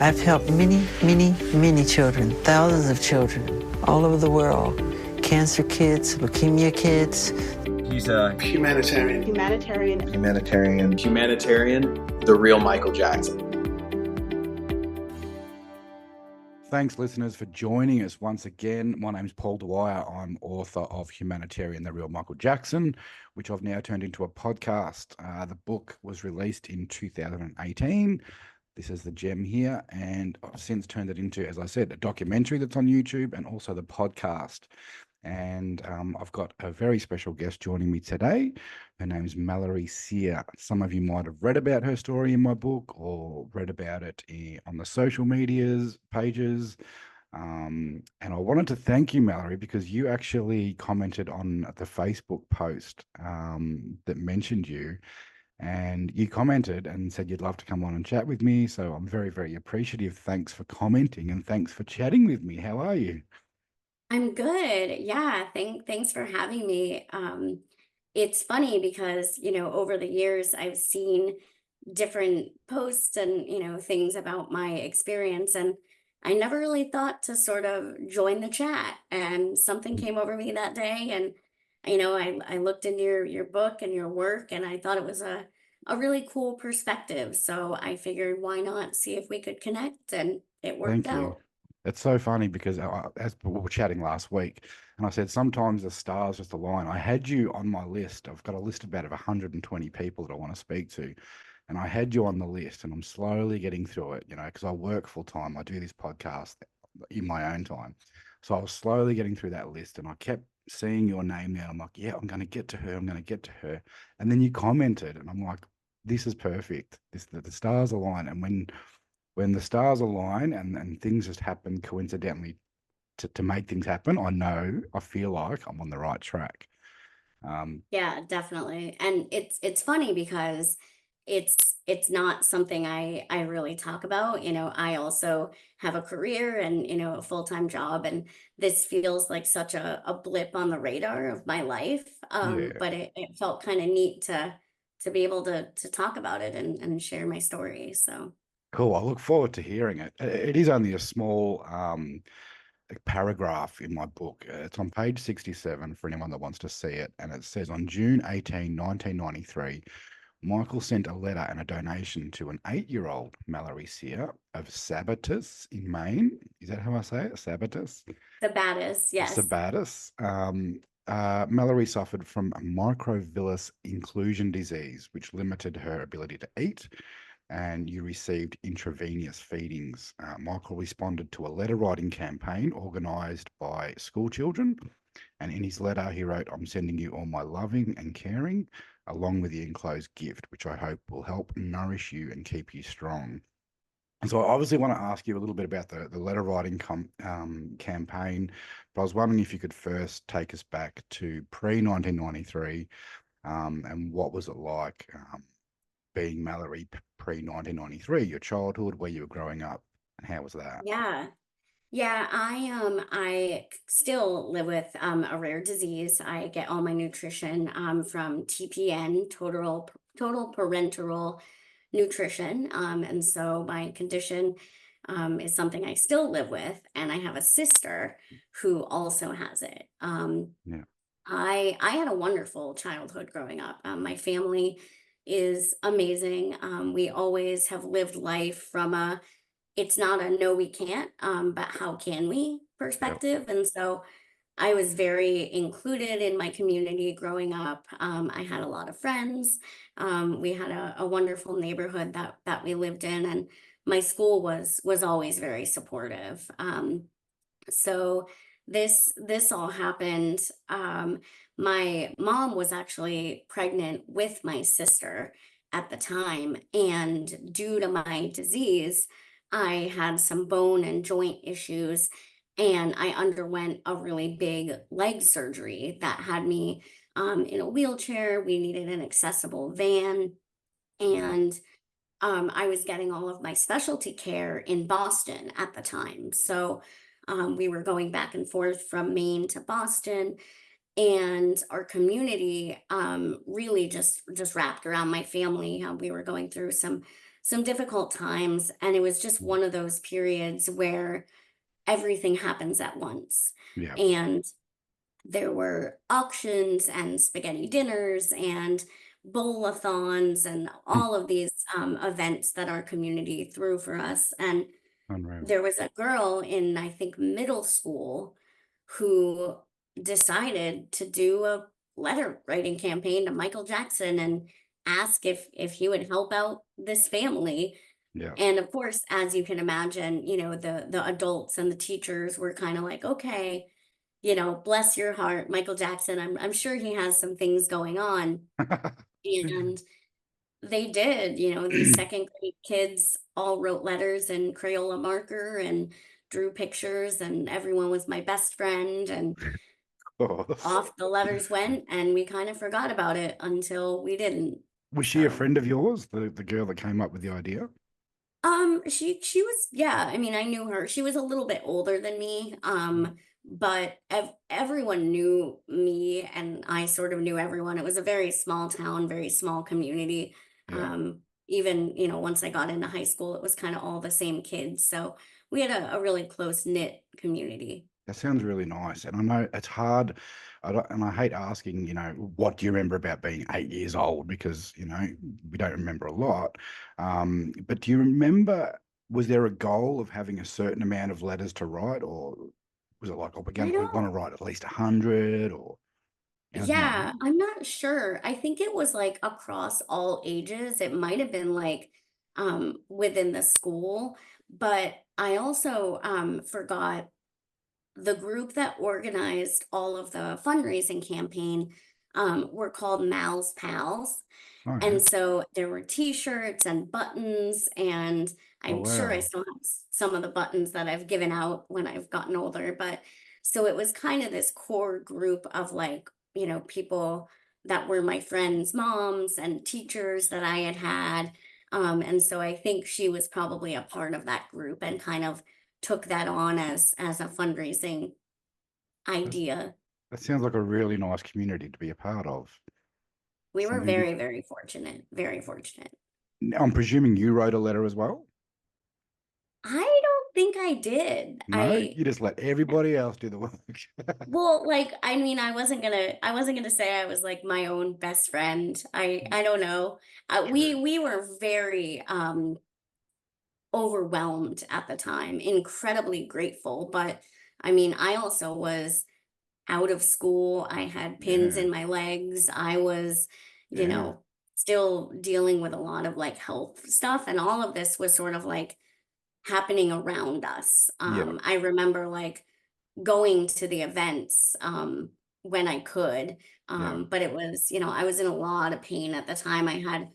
I've helped many, many, many children, thousands of children all over the world. Cancer kids, leukemia kids. He's a humanitarian. Humanitarian, the real Michael Jackson. Thanks, listeners, for joining us once again. My name's Paul Dwyer. I'm author of Humanitarian, the real Michael Jackson, which I've now turned into a podcast. The book was released in 2018. This is the gem here, and I've since turned it into, as I said, a documentary that's on YouTube and also the podcast. And I've got a very special guest joining me today. Her name's Mallory Cyr. Some of you might have read about her story in my book or read about it on the social medias pages. And I wanted to thank you, Mallory, because you actually commented on the Facebook post that mentioned you. And you commented and said you'd love to come on and chat with me. So I'm very, very appreciative. Thanks for commenting and thanks for chatting with me. How are you? I'm good. Yeah, thanks for having me. It's funny because, over the years I've seen different posts and, things about my experience, and I never really thought to sort of join the chat. And something came over me that day, and I looked into your book and your work, and I thought it was a really cool perspective. So I figured, why not see if we could connect, and it worked Thank you. out. It's so funny because as we were chatting last week, and I said sometimes the stars just align. I had you on my list. I've got a list of about 120 people that I want to speak to, and I had you on the list, and I'm slowly getting through it, because I work full time. I do this podcast in my own time. So I was slowly getting through that list, and I kept seeing your name there. I'm like, yeah, I'm going to get to her. I'm going to get to her. And then you commented, and I'm like, this is perfect. The stars align. And when the stars align and things just happen coincidentally to make things happen, I feel like I'm on the right track. Yeah, definitely. And it's funny because it's not something I really talk about. I also have a career and, a full-time job, and this feels like such a blip on the radar of my life. Yeah, But it felt kind of neat to be able to talk about it and share my story. So cool. I look forward to hearing it. It is only a small paragraph in my book. It's on page 67 for anyone that wants to see it. And it says, on June 18, 1993, Michael sent a letter and a donation to an 8-year-old Mallory Cyr of Sabattus in Maine. Is that how I say it? Sabattus? the baddest, yes. Sabattus. Mallory suffered from microvillus inclusion disease, which limited her ability to eat, and you received intravenous feedings. Michael responded to a letter writing campaign organised by school children. And in his letter, he wrote, I'm sending you all my loving and caring, along with the enclosed gift, which I hope will help nourish you and keep you strong. And so I obviously want to ask you a little bit about the letter writing campaign, but I was wondering if you could first take us back to pre-1993 and what was it like being Mallory pre-1993, your childhood, where you were growing up, and how was that? Yeah. Yeah, I still live with a rare disease. I get all my nutrition from TPN, total parenteral nutrition. And so my condition is something I still live with, and I have a sister who also has it. Yeah. I had a wonderful childhood growing up. My family is amazing. We always have lived life from it's not a no, we can't, but how can we Yep. perspective. And so I was very included in my community growing up. I had a lot of friends. We had a wonderful neighborhood that we lived in, and my school was always very supportive. So this all happened. My mom was actually pregnant with my sister at the time, and due to my disease, I had some bone and joint issues, and I underwent a really big leg surgery that had me in a wheelchair. We needed an accessible van, and I was getting all of my specialty care in Boston at the time. So we were going back and forth from Maine to Boston, and our community really just wrapped around my family. We were going through some some difficult times, and it was just one of those periods where everything happens at once. Yeah. And there were auctions and spaghetti dinners and bowl-a-thons and all of these events that our community threw for us. And Unreal. there was a girl in, I think, middle school who decided to do a letter writing campaign to Michael Jackson and ask if he would help out this family. Yeah. And of course, as you can imagine, the adults and the teachers were kind of like, okay, bless your heart, Michael Jackson. I'm sure he has some things going on. And they did, these second grade kids all wrote letters in Crayola marker and drew pictures, and everyone was my best friend. And Oh. off the letters went, and we kind of forgot about it until we didn't. Was she a So, friend of yours, the girl that came up with the idea? she was, yeah, I mean, I knew her. She was a little bit older than me. But everyone knew me, and I sort of knew everyone. It was a very small town, very small community. Yeah. Even, once I got into high school, it was kind of all the same kids. So we had a really close knit community. That sounds really nice. And I know it's hard. And I hate asking, what do you remember about being 8 years old? Because, we don't remember a lot. But do you remember, was there a goal of having a certain amount of letters to write? Or was it like, oh, I we don't want to write at least 100 or anything like Yeah, that? I'm not sure. I think it was like across all ages. It might have been like within the school, but I also forgot the group that organized all of the fundraising campaign were called Mal's Pals. Oh, yeah. And so there were t-shirts and buttons, and Oh, I'm sure I wow. still have some of the buttons that I've given out when I've gotten older. But so it was kind of this core group of like, people that were my friends' moms and teachers that I had had. And so I think she was probably a part of that group and kind of took that on as a fundraising That's, idea. that sounds like a really nice community to be a part of. We were Something very, very fortunate, very fortunate. I'm presuming you wrote a letter as well? I don't think I did. No, you just let everybody else do the work. Well, like, I mean, I wasn't gonna say I was like my own best friend. I don't know. We True. we were very overwhelmed at the time, incredibly grateful, but I mean, I also was out of school. I had pins Yeah, in my legs. I was, you yeah, know, still dealing with a lot of like health stuff, and all of this was sort of like happening around us. yeah, I remember like going to the events when I could. yeah, But it was, I was in a lot of pain at the time. I had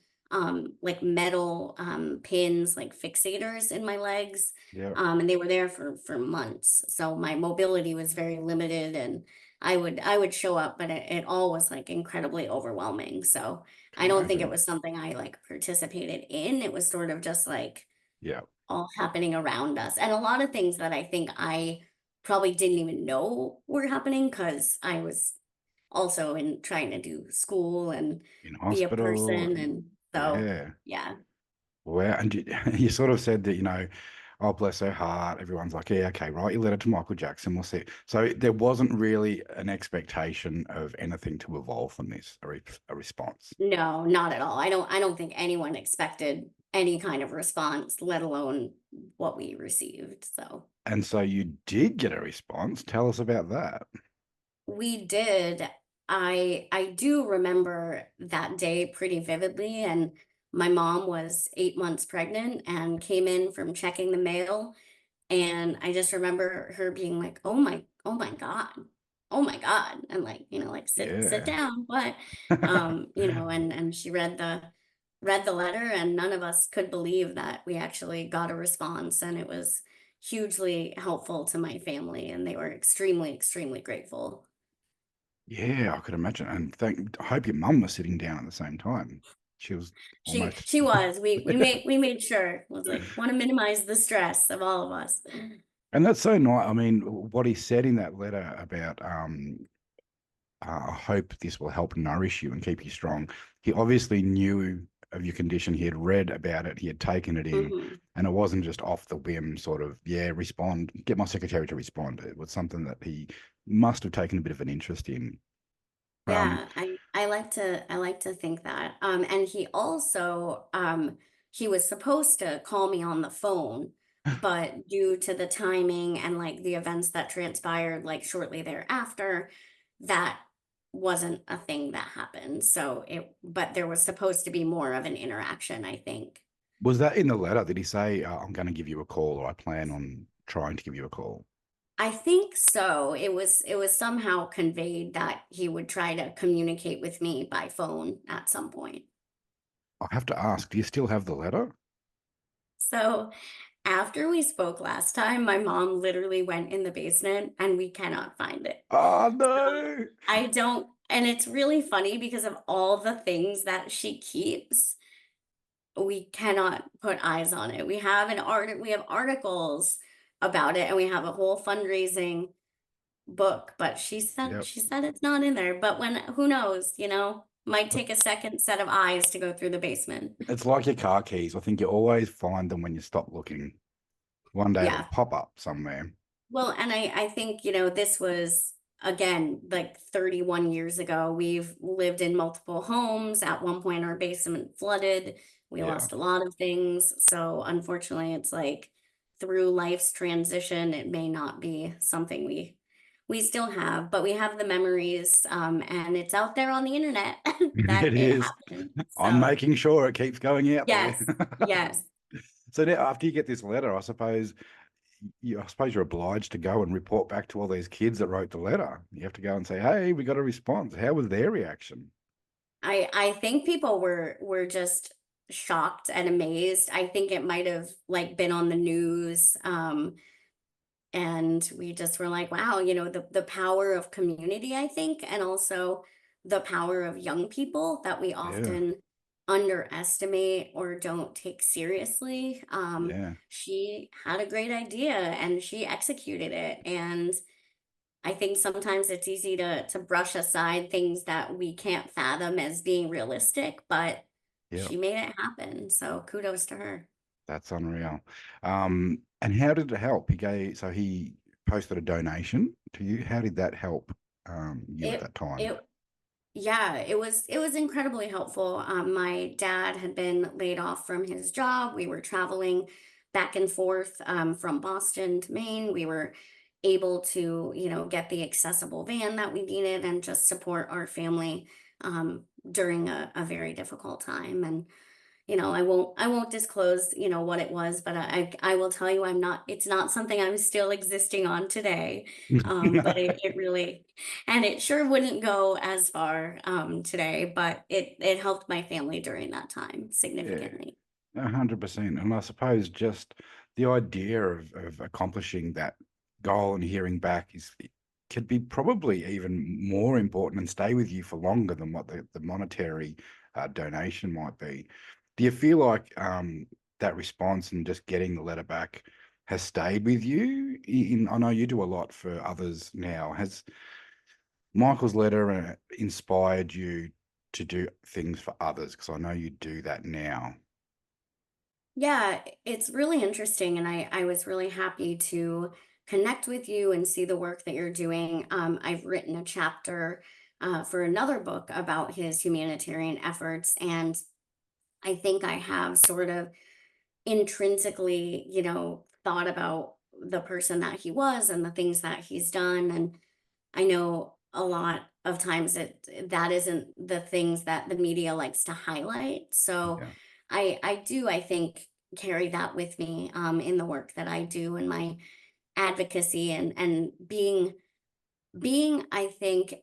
like metal pins, like fixators in my legs. yeah. And they were there for months. So my mobility was very limited, and I would show up, but it all was like incredibly overwhelming. So Can I don't think it imagine. was something I like participated in. It was sort of just like Yeah, all happening around us. And a lot of things that I think I probably didn't even know were happening because I was also in trying to do school and in be a hospital, person. and And so, yeah. yeah, Wow. And you sort of said that, oh, bless her heart. Everyone's like, yeah, okay, write your letter to Michael Jackson. We'll see. So there wasn't really an expectation of anything to evolve from this, a response. no, not at all. I don't think anyone expected any kind of response, let alone what we received. So And so you did get a response. Tell us about that. we did. I do remember that day pretty vividly, and my mom was 8 months pregnant and came in from checking the mail, and I just remember her being like, oh my God, oh my God," and like, like sit Yeah. down, what, and she read the letter, and none of us could believe that we actually got a response, and it was hugely helpful to my family, and they were extremely, extremely grateful. Yeah, I could imagine. And I hope your mum was sitting down at the same time. She was She almost. she was. We made sure. It was like, want to minimize the stress of all of us. And that's so nice. I mean, what he said in that letter about, I hope this will help nourish you and keep you strong. He obviously knew of your condition. He had read about it, he had taken it in, Hmm. and it wasn't just off the whim, sort of, yeah, respond, get my secretary to respond. It was something that he must have taken a bit of an interest in. Um, Yeah, I like to think that. And he also he was supposed to call me on the phone, but due to the timing and like the events that transpired like shortly thereafter, that wasn't a thing that happened. But there was supposed to be more of an interaction, I think. was that in the letter? Did he say, I'm going to give you a call, or I plan on trying to give you a call? I think so. It was somehow conveyed that he would try to communicate with me by phone at some point. I have to ask, do you still have the letter? So after we spoke last time, my mom literally went in the basement and we cannot find it. Oh, So no. I don't, and it's really funny because of all the things that she keeps, we cannot put eyes on it. We have articles about it and we have a whole fundraising book, but Yep. she said it's not in there. But who knows, might take a second set of eyes to go through the basement. It's like your car keys. I think you always find them when you stop looking. One day it'll Yeah. pop up somewhere. Well, and I think, this was again like 31 years ago. We've lived in multiple homes. At one point, our basement flooded. We Yeah. lost a lot of things. So, unfortunately, it's like through life's transition, it may not be something we still have, but we have the memories, and it's out there on the internet that It it is. happened. I'm So, making sure it keeps going out there. yes, yes. So now, after you get this letter, I suppose you're obliged to go and report back to all these kids that wrote the letter. You have to go and say, "Hey, we got a response." How was their reaction? I think people were just shocked and amazed. I think it might have like been on the news, and we just were like, wow, the power of community, I think, and also the power of young people that we Yeah, often underestimate or don't take seriously. yeah, She had a great idea and she executed it, and I think sometimes it's easy to brush aside things that we can't fathom as being realistic, but yeah. she made it happen. So kudos to her. That's unreal. And how did it help? He posted a donation to you. How did that help you at It that time? it Yeah, it was incredibly helpful. My dad had been laid off from his job. We were traveling back and forth from Boston to Maine. We were able to, get the accessible van that we needed and just support our family during a very difficult time. And I won't disclose, what it was, but I will tell you it's not something I'm still existing on today. But it really, and it sure wouldn't go as far today, but it helped my family during that time Yeah, significantly. 100%. And I suppose just the idea of accomplishing that goal and hearing back could be probably even more important and stay with you for longer than what the monetary donation might be. Do you feel like that response and just getting the letter back has stayed with you? I know you do a lot for others now. Has Michael's letter inspired you to do things for others? Because I know you do that now. Yeah, it's really interesting, and I was really happy to connect with you and see the work that you're doing. I've written a chapter for another book about his humanitarian efforts, and I think I have sort of intrinsically, thought about the person that he was and the things that he's done. And I know a lot of times that isn't the things that the media likes to highlight. So Yeah. I think, carry that with me in the work that I do and my advocacy and being, I think,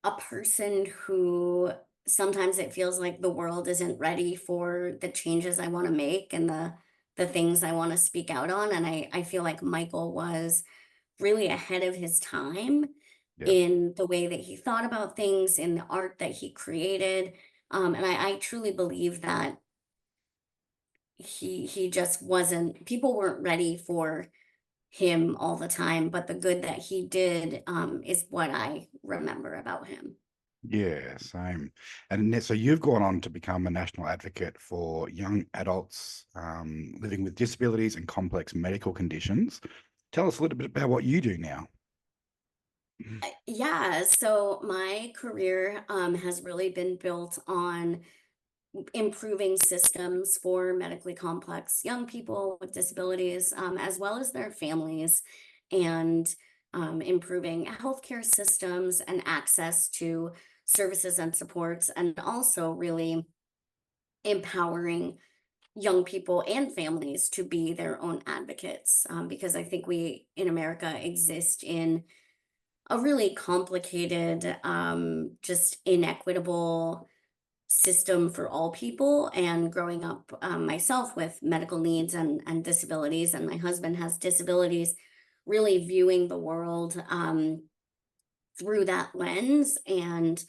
a person who sometimes it feels like the world isn't ready for the changes I want to make and the things I want to speak out on. And I feel like Michael was really ahead of his time Yeah. in the way that he thought about things, in the art that he created. And I truly believe that he just wasn't, people weren't ready for him all the time, but the good that he did is what I remember about him. Yeah, same. And so you've gone on to become a national advocate for young adults living with disabilities and complex medical conditions. Tell us a little bit about what you do now. Yeah, so my career has really been built on improving systems for medically complex young people with disabilities, as well as their families, and improving healthcare systems and access to services and supports, and also really empowering young people and families to be their own advocates. Because I think we in America exist in a really complicated, just inequitable system for all people. And growing up myself with medical needs and disabilities, and my husband has disabilities, really viewing the world through that lens, and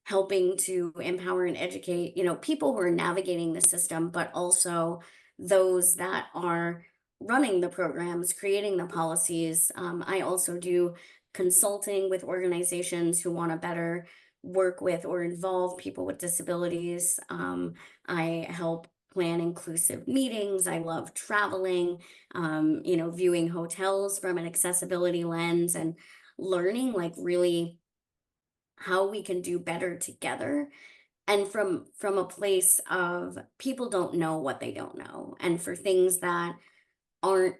helping to empower and educate, people who are navigating the system, but also those that are running the programs, creating the policies. I also do consulting with organizations who want to better work with or involve people with disabilities. I help plan inclusive meetings. I love traveling, viewing hotels from an accessibility lens, and learning like really how we can do better together, and from a place of people don't know what they don't know, and for things that aren't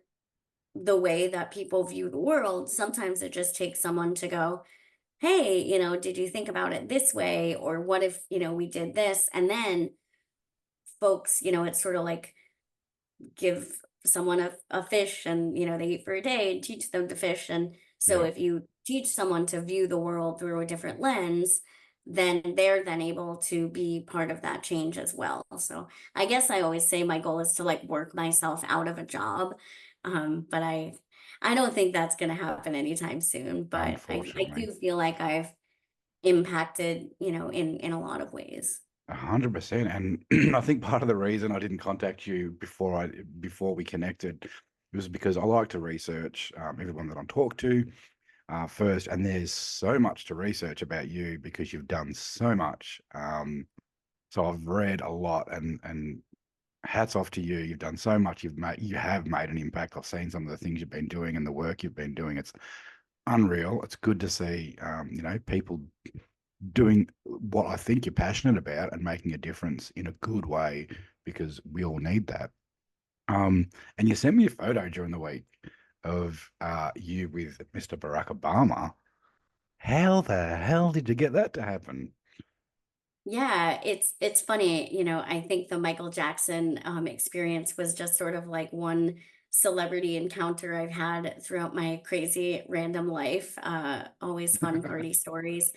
the way that people view the world, sometimes it just takes someone to go, hey, did you think about it this way, or what if we did this, and then folks, it's sort of like give someone a fish, and they eat for a day, and teach them to fish. And so Yeah, if you teach someone to view the world through a different lens, then they're then able to be part of that change as well. So I guess I always say my goal is to like work myself out of a job. But I don't think that's going to happen anytime soon, but I unfortunately. do feel like I've impacted, in a lot of ways. 100%. And I think part of the reason I didn't contact you before we connected was because I like to research everyone that I talk to first, and there's so much to research about you because you've done so much. So I've read a lot, and hats off to you. You've done so much. You have made an impact. I've seen some of the things you've been doing and the work you've been doing. It's unreal. It's good to see, people doing what I think you're passionate about and making a difference in a good way, because we all need that. And you sent me a photo during the week of you with Mr. Barack Obama. How the hell did you get that to happen? Yeah, it's funny, I think the Michael Jackson experience was just sort of like one celebrity encounter I've had throughout my crazy random life. Always fun party stories.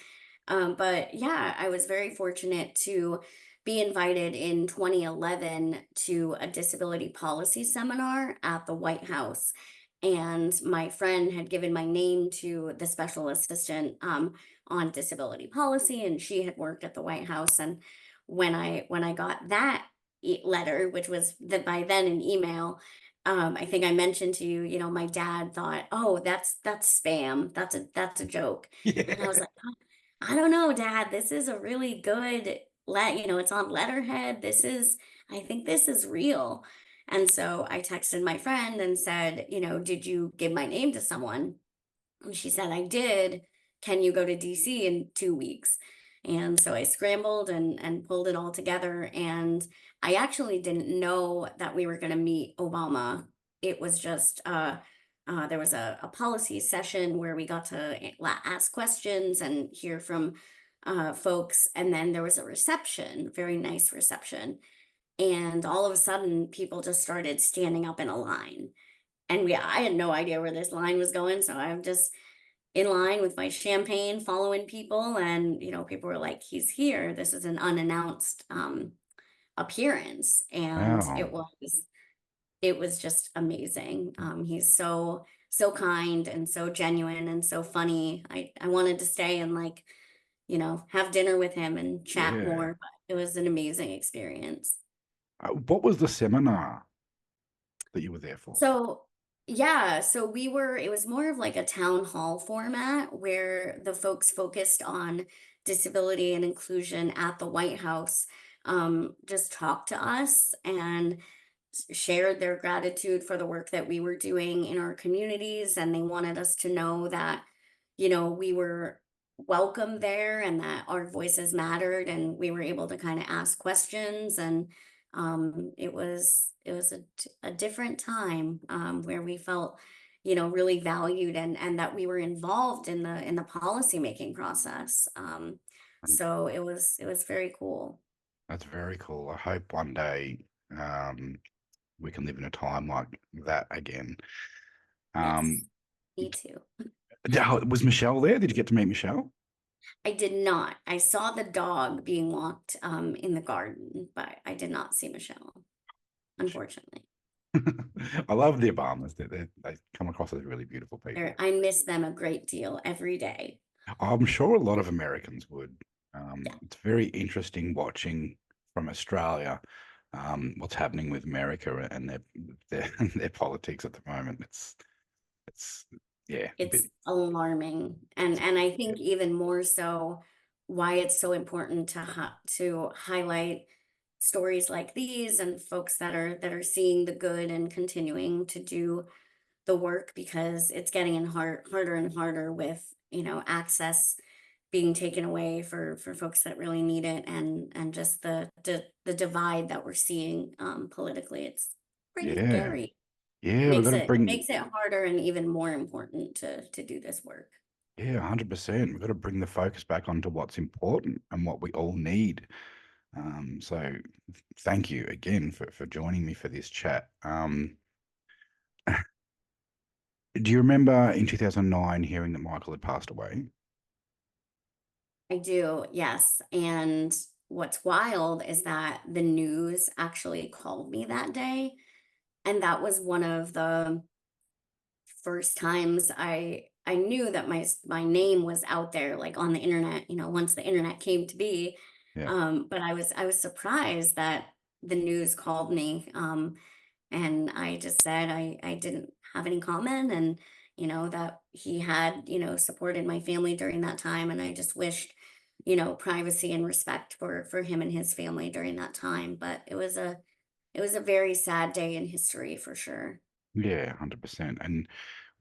But yeah, I was very fortunate to be invited in 2011 to a disability policy seminar at the White House. And my friend had given my name to the special assistant on disability policy, and she had worked at the White House. And when I got that letter, which was by then an email, I think I mentioned to you, my dad thought, oh, that's spam, that's a joke. And I was Yeah. like, I don't know, Dad, this is a really good it's on letterhead. I think this is real. And so I texted my friend and said, did you give my name to someone? And she said, I did. Can you go to DC in 2 weeks? And so I scrambled and pulled it all together. And I actually didn't know that we were going to meet Obama. It was just, there was a policy session where we got to ask questions and hear from folks. And then there was a reception, very nice reception. And all of a sudden, people just started standing up in a line. And I had no idea where this line was going. So I'm just in line with my champagne following people, and people were like, he's here, this is an unannounced appearance. And Wow. it was just amazing. He's so kind and so genuine and so funny. I wanted to stay and like have dinner with him and chat Yeah. more, but it was an amazing experience. What was the seminar that you were there for? So, yeah, so it was more of like a town hall format where the folks focused on disability and inclusion at the White House just talked to us and shared their gratitude for the work that we were doing in our communities. And they wanted us to know that, we were welcome there and that our voices mattered and we were able to kind of ask questions. And it was a different time where we felt, really valued and that we were involved in the policy making process. And So it was very cool. that's very cool. I hope one day we can live in a time like that again. Yes, Um, me too. was Michelle there? Did you get to meet Michelle? I did not. I saw the dog being walked in the garden, but I did not see Michelle, unfortunately. I love the Obamas. They come across as really beautiful people. I miss them a great deal every day. I'm sure a lot of Americans would. Yeah. It's very interesting watching from Australia what's happening with America and their their politics at the moment. It's yeah, a bit. It's alarming. And I think even more so why it's so important to highlight stories like these and folks that are seeing the good and continuing to do the work, because it's getting harder and harder with, access being taken away for folks that really need it, and just the divide that we're seeing politically. It's pretty Yeah, scary. yeah. We've Makes got to it bring. makes it harder and even more important to do this work. Yeah, 100%. We've got to bring the focus back onto what's important and what we all need. So thank you again for joining me for this chat. Do you remember in 2009 hearing that Michael had passed away? I do, yes. And what's wild is that the news actually called me that day. And that was one of the first times I knew that my name was out there, like on the internet, once the internet came to be. Yeah, But I was surprised that the news called me. And I just said I didn't have any comment, and that he had supported my family during that time, and I just wished privacy and respect for him and his family during that time. But it was a very sad day in history for sure. yeah, 100%. And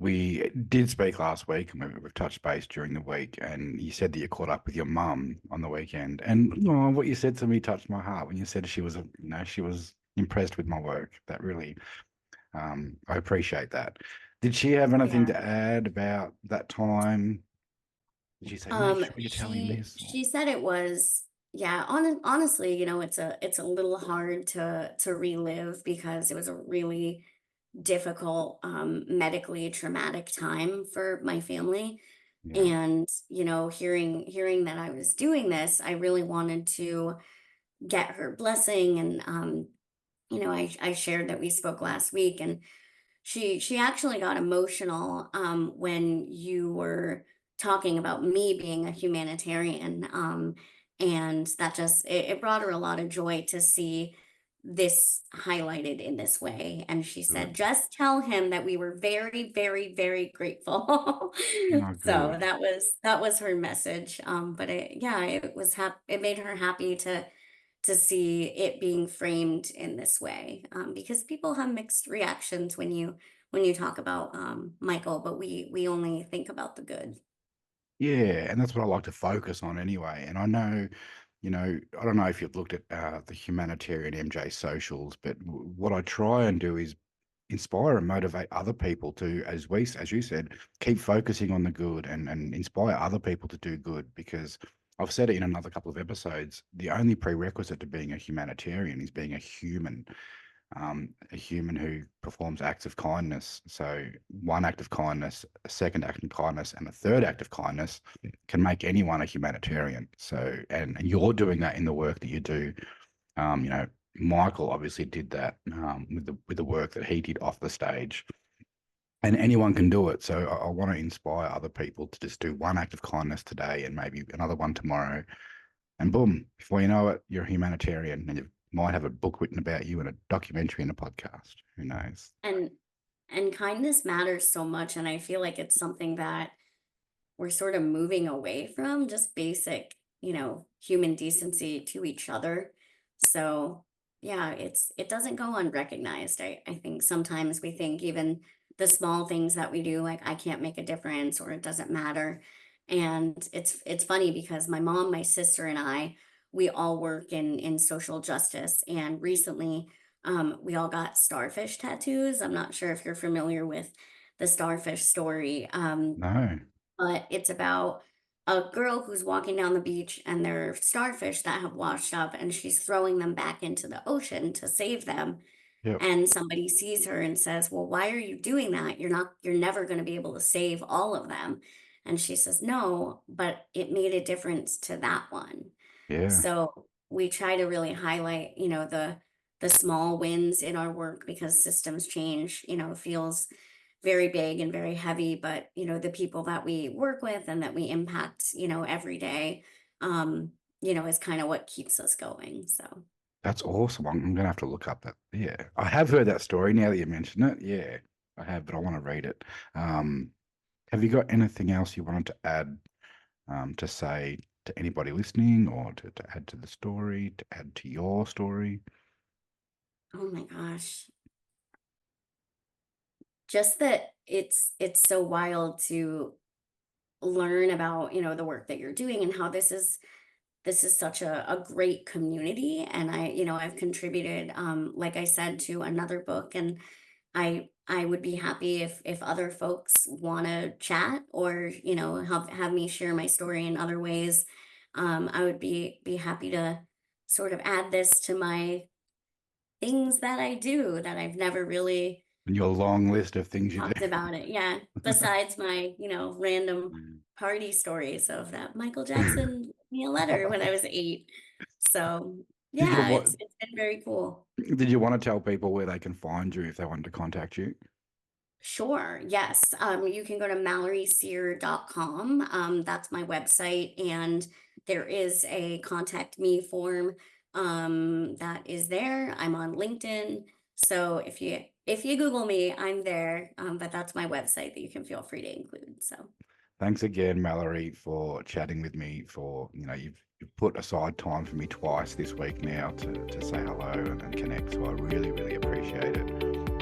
we did speak last week, and we've touched base during the week. And you said that you caught up with your mum on the weekend, and what you said to me touched my heart when you said she was impressed with my work. That really, I appreciate that. Did she have anything Yeah. to add about that time? Did she say, make sure you tell him She this? she said it was, yeah, honestly, it's a little hard to relive because it was a really difficult, medically traumatic time for my family. Yeah, And, hearing that I was doing this, I really wanted to get her blessing. And, I shared that we spoke last week, and she actually got emotional when you were talking about me being a humanitarian, and that just it brought her a lot of joy to see this highlighted in this way. And she said, good. just tell him that we were very, very, very grateful. Oh, So good. that was her message. But it made her happy to see it being framed in this way, because people have mixed reactions when you talk about Michael, but we only think about the good. Yeah, and that's what I like to focus on anyway. And I know, I don't know if you've looked at the Humanitarian MJ socials, but what I try and do is inspire and motivate other people to, as you said, keep focusing on the good and inspire other people to do good. Because I've said it in another couple of episodes, the only prerequisite to being a humanitarian is being a human who performs acts of kindness. So one act of kindness, a second act of kindness, and a third act of kindness can make anyone a humanitarian. So, and you're doing that in the work that you do. You know, Michael obviously did that with the work that he did off the stage. And anyone can do it. So I want to inspire other people to just do one act of kindness today and maybe another one tomorrow. And boom, before you know it, you're a humanitarian and you might have a book written about you and a documentary and a podcast. Who knows? And kindness matters so much, and I feel like it's something that we're sort of moving away from, just basic human decency to each other. So yeah, it doesn't go unrecognized. I think sometimes we think even the small things that we do, like I can't make a difference or it doesn't matter. And it's funny because my mom, my sister, and I, we all work in social justice. And recently, we all got starfish tattoos. I'm not sure if you're familiar with the starfish story. No. But it's about a girl who's walking down the beach and there are starfish that have washed up and she's throwing them back into the ocean to save them. Yep. And somebody sees her and says, "Well, why are you doing that? You're never going to be able to save all of them." And she says, "No, but it made a difference to that one." Yeah. So we try to really highlight, the small wins in our work because systems change, feels very big and very heavy, but the people that we work with and that we impact, every day, is kind of what keeps us going. So That's awesome. I'm gonna have to look up that. Yeah, I have heard that story now that you mention it. Yeah, I have, but I want to read it. Have you got anything else you wanted to add, to say to anybody listening, or to add to the story, to add to your story? oh my gosh, just that it's so wild to learn about, the work that you're doing and how this is such a great community. And I've contributed, like I said, to another book, and I would be happy if other folks want to chat or have me share my story in other ways. I would be happy to sort of add this to my things that I do that I've never really And your long list of things you do. talked about it. Yeah, besides my random Mm. party stories of that Michael Jackson wrote me a letter when I was 8. So Did you yeah, what? it's been very cool. Did you want to tell people where they can find you if they wanted to contact you? Sure. Yes. You can go to MalloryCyr.com. That's my website, and there is a contact me form that is there. I'm on LinkedIn, so if you Google me, I'm there. But that's my website that you can feel free to include. So Thanks again, Mallory, for chatting with me. For you've put aside time for me twice this week now to say hello and connect. So I really, really appreciate it.